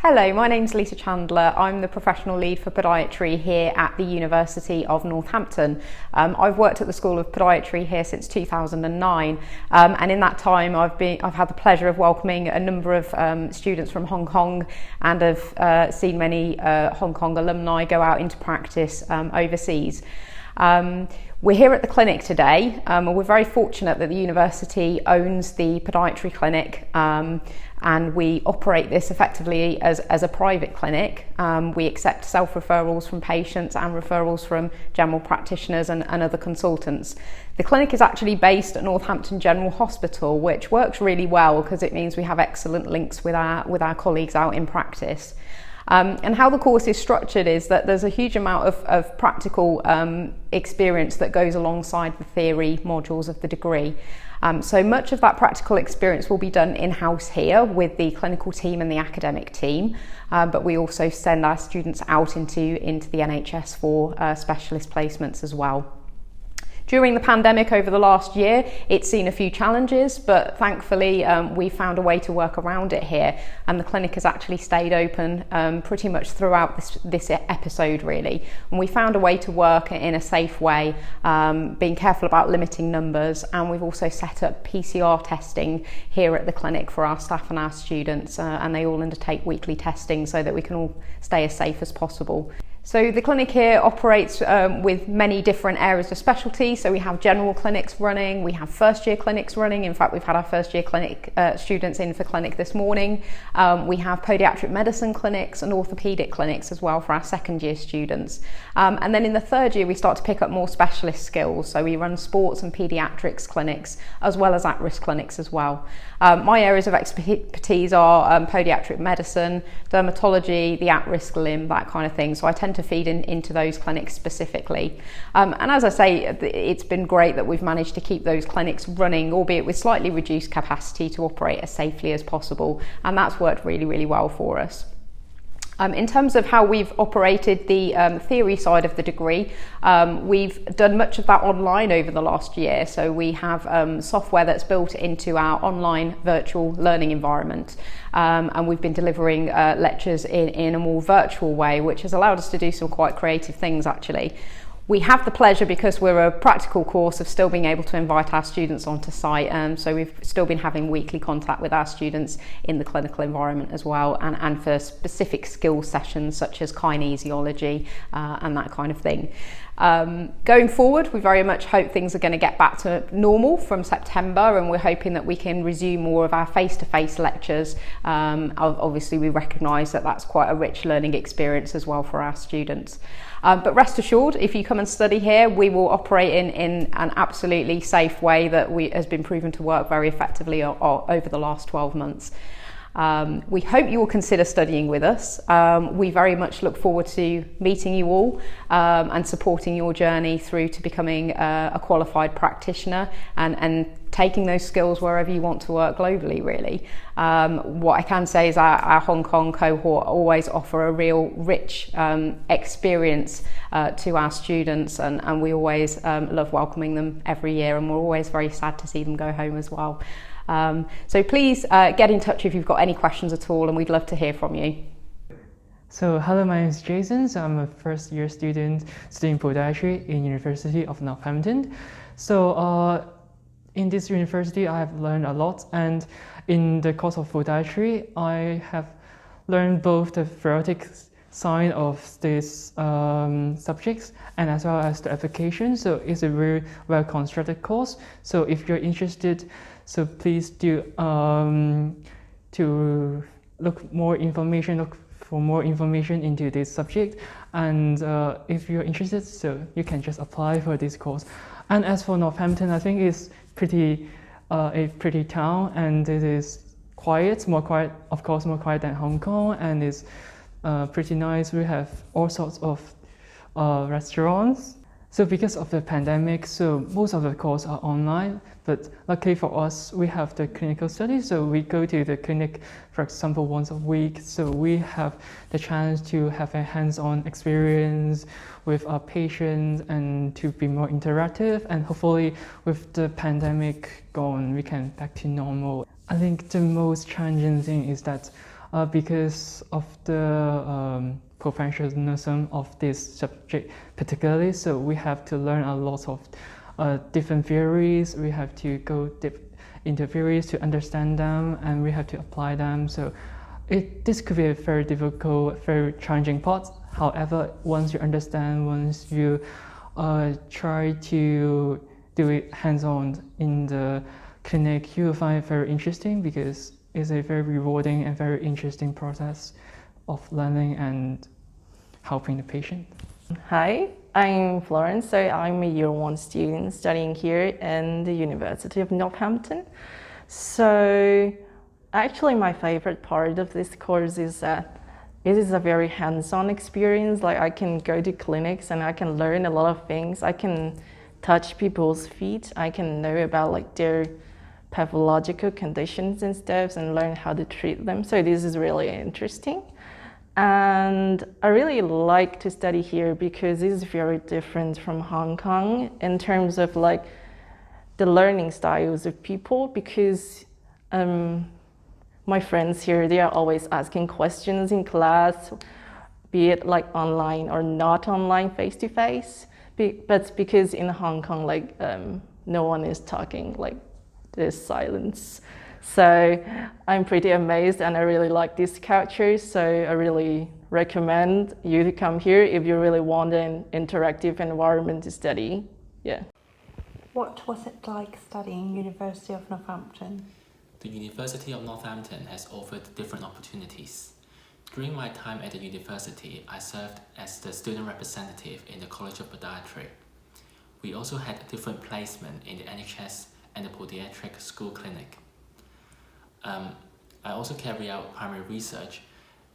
Hello, my name's Lisa Chandler. I'm the professional lead for podiatry here at the University of Northampton. I've worked at the School of Podiatry here since 2009, and in that time I've had the pleasure of welcoming a number of students from Honk Kong and have seen many Honk Kong alumni go out into practice overseas. We're here at the clinic today, and we're very fortunate that the university owns the podiatry clinic, and we operate this effectively as a private clinic. We accept self-referrals from patients and referrals from general practitioners and other consultants. The clinic is actually based at Northampton General Hospital, which works really well because it means we have excellent links with our colleagues out in practice. And how the course is structured is that there's a huge amount of practical experience that goes alongside the theory modules of the degree. So much of that practical experience will be done in-house here with the clinical team and the academic team, but we also send our students out into the NHS for specialist placements as well. During the pandemic over the last year, it's seen a few challenges, but thankfully we found a way to work around it here, and the clinic has actually stayed open pretty much throughout this episode really. And we found a way to work in a safe way, being careful about limiting numbers, and we've also set up PCR testing here at the clinic for our staff and our students, and they all undertake weekly testing so that we can all stay as safe as possible. So the clinic here operates with many different areas of specialty. So we have general clinics running, we have first year clinics running. In fact, we've had our first year clinic students in for clinic this morning. We have podiatric medicine clinics and orthopaedic clinics as well for our second year students. And then in the third year, we start to pick up more specialist skills. So we run sports and pediatrics clinics as well as at-risk clinics as well. My areas of expertise are podiatric medicine, dermatology, the at-risk limb, that kind of thing. So I tend to feed into those clinics specifically. And as I say, it's been great that we've managed to keep those clinics running, albeit with slightly reduced capacity, to operate as safely as possible. And that's worked really, really well for us. In terms of how we've operated the theory side of the degree, we've done much of that online over the last year. So we have software that's built into our online virtual learning environment. And we've been delivering lectures in a more virtual way, which has allowed us to do some quite creative things actually. We have the pleasure, because we're a practical course, of still being able to invite our students onto site. So we've still been having weekly contact with our students in the clinical environment as well, and for specific skill sessions such as kinesiology and that kind of thing. Going forward, we very much hope things are going to get back to normal from September, and we're hoping that we can resume more of our face-to-face lectures. Obviously, we recognise that that's quite a rich learning experience as well for our students. But rest assured, if you come and study here, we will operate in an absolutely safe way that has been proven to work very effectively over the last 12 months. We hope you will consider studying with us. We very much look forward to meeting you all and supporting your journey through to becoming a qualified practitioner and taking those skills wherever you want to work globally, really. What I can say is our Hong Kong cohort always offer a real rich experience to our students, and we always love welcoming them every year, and we're always very sad to see them go home as well. So please get in touch if you've got any questions at all, and we'd love to hear from you. So hello, my name is Jason. So I'm a first year student studying podiatry in University of Northampton. So in this university, I have learned a lot, and in the course of podiatry, I have learned both the theoretic side of these subjects and as well as the application. So it's a very well constructed course. So if you're interested, so please do to look for more information into this subject. And if you're interested, so you can just apply for this course. And as for Northampton, I think it's a pretty town, and it is quiet, more quiet, of course, more quiet than Hong Kong, and it's pretty nice. We have all sorts of restaurants. So because of the pandemic, so most of the courses are online, but luckily for us, we have the clinical study. So we go to the clinic, for example, once a week. So we have the chance to have a hands-on experience with our patients and to be more interactive. And hopefully with the pandemic gone, we can back to normal. I think the most challenging thing is that because of the professionalism of this subject particularly. So we have to learn a lot of different theories. We have to go deep into theories to understand them, and we have to apply them. So this could be a very difficult, very challenging part. However, once you understand, once you try to do it hands-on in the clinic, you will find it very interesting because it's a very rewarding and very interesting process of learning and helping the patient. Hi, I'm Florence. So I'm a year 1 student studying here in the University of Northampton. So actually my favorite part of this course is that it is a very hands-on experience. Like I can go to clinics and I can learn a lot of things. I can touch people's feet. I can know about like their pathological conditions and stuff and learn how to treat them. So this is really interesting. And I really like to study here because it is very different from Hong Kong in terms of like the learning styles of people, because my friends here, they are always asking questions in class, be it like online or not online, face-to-face. But because in Hong Kong, like no one is talking, like there's silence. So I'm pretty amazed and I really like this culture. So I really recommend you to come here if you really want an interactive environment to study. Yeah. What was it like studying University of Northampton? The University of Northampton has offered different opportunities. During my time at the university, I served as the student representative in the College of Podiatry. We also had a different placement in the NHS and the Podiatric School Clinic. I also carry out primary research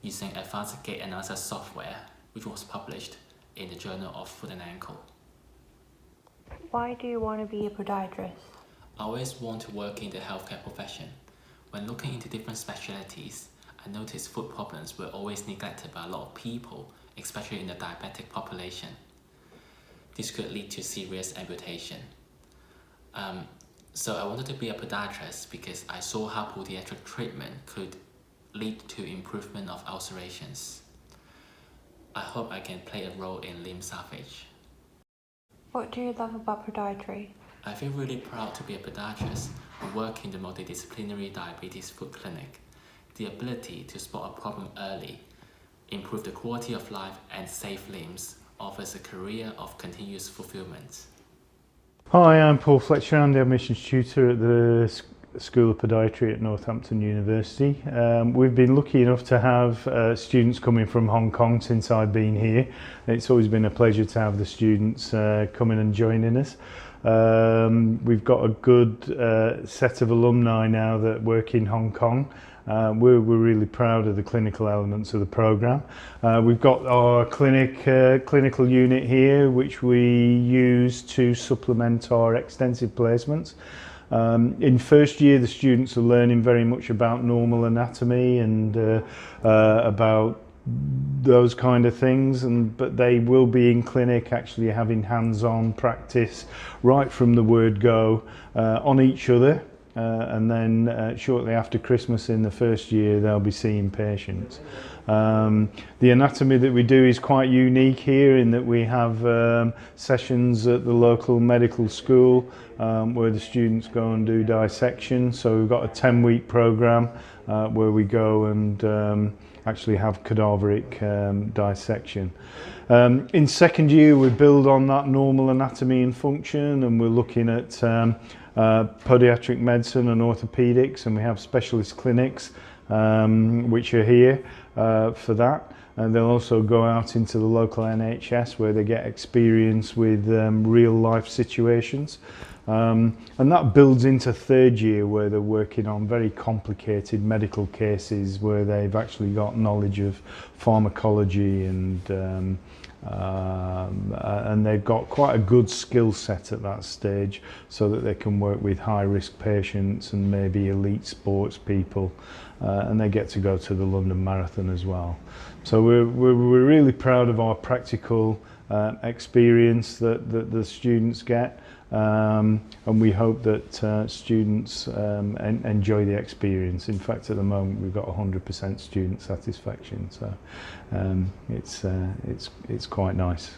using advanced gait analysis software, which was published in the Journal of Foot and Ankle. Why do you want to be a podiatrist? I always want to work in the healthcare profession. When looking into different specialties, I noticed foot problems were always neglected by a lot of people, especially in the diabetic population. This could lead to serious amputation. So I wanted to be a podiatrist because I saw how podiatric treatment could lead to improvement of ulcerations. I hope I can play a role in limb salvage. What do you love about podiatry? I feel really proud to be a podiatrist and work in the multidisciplinary diabetes foot clinic. The ability to spot a problem early, improve the quality of life and save limbs offers a career of continuous fulfillment. Hi, I'm Fletcher. I'm the admissions tutor at the School of Podiatry at Northampton University. We've been lucky enough to have students coming from Hong Kong since I've been here. It's always been a pleasure to have the students coming and joining us. We've got a good set of alumni now that work in Hong Kong. We're really proud of the clinical elements of the programme. We've got our clinical unit here, which we use to supplement our extensive placements. In first year, the students are learning very much about normal anatomy and about those kind of things, but they will be in clinic actually having hands-on practice right from the word go on each other. And then shortly after Christmas in the first year they'll be seeing patients. The anatomy that we do is quite unique here in that we have sessions at the local medical school where the students go and do dissection. So we've got a 10-week programme where we go and actually have cadaveric dissection. In second year we build on that normal anatomy and function, and we're looking at podiatric medicine and orthopedics, and we have specialist clinics which are here for that, and they'll also go out into the local NHS where they get experience with real life situations, and that builds into third year where they're working on very complicated medical cases where they've actually got knowledge of pharmacology and they've got quite a good skill set at that stage so that they can work with high-risk patients and maybe elite sports people, and they get to go to the London Marathon as well. So we're really proud of our practical experience that the students get, and we hope that students enjoy the experience. In fact, at the moment we've got 100% student satisfaction, so it's quite nice.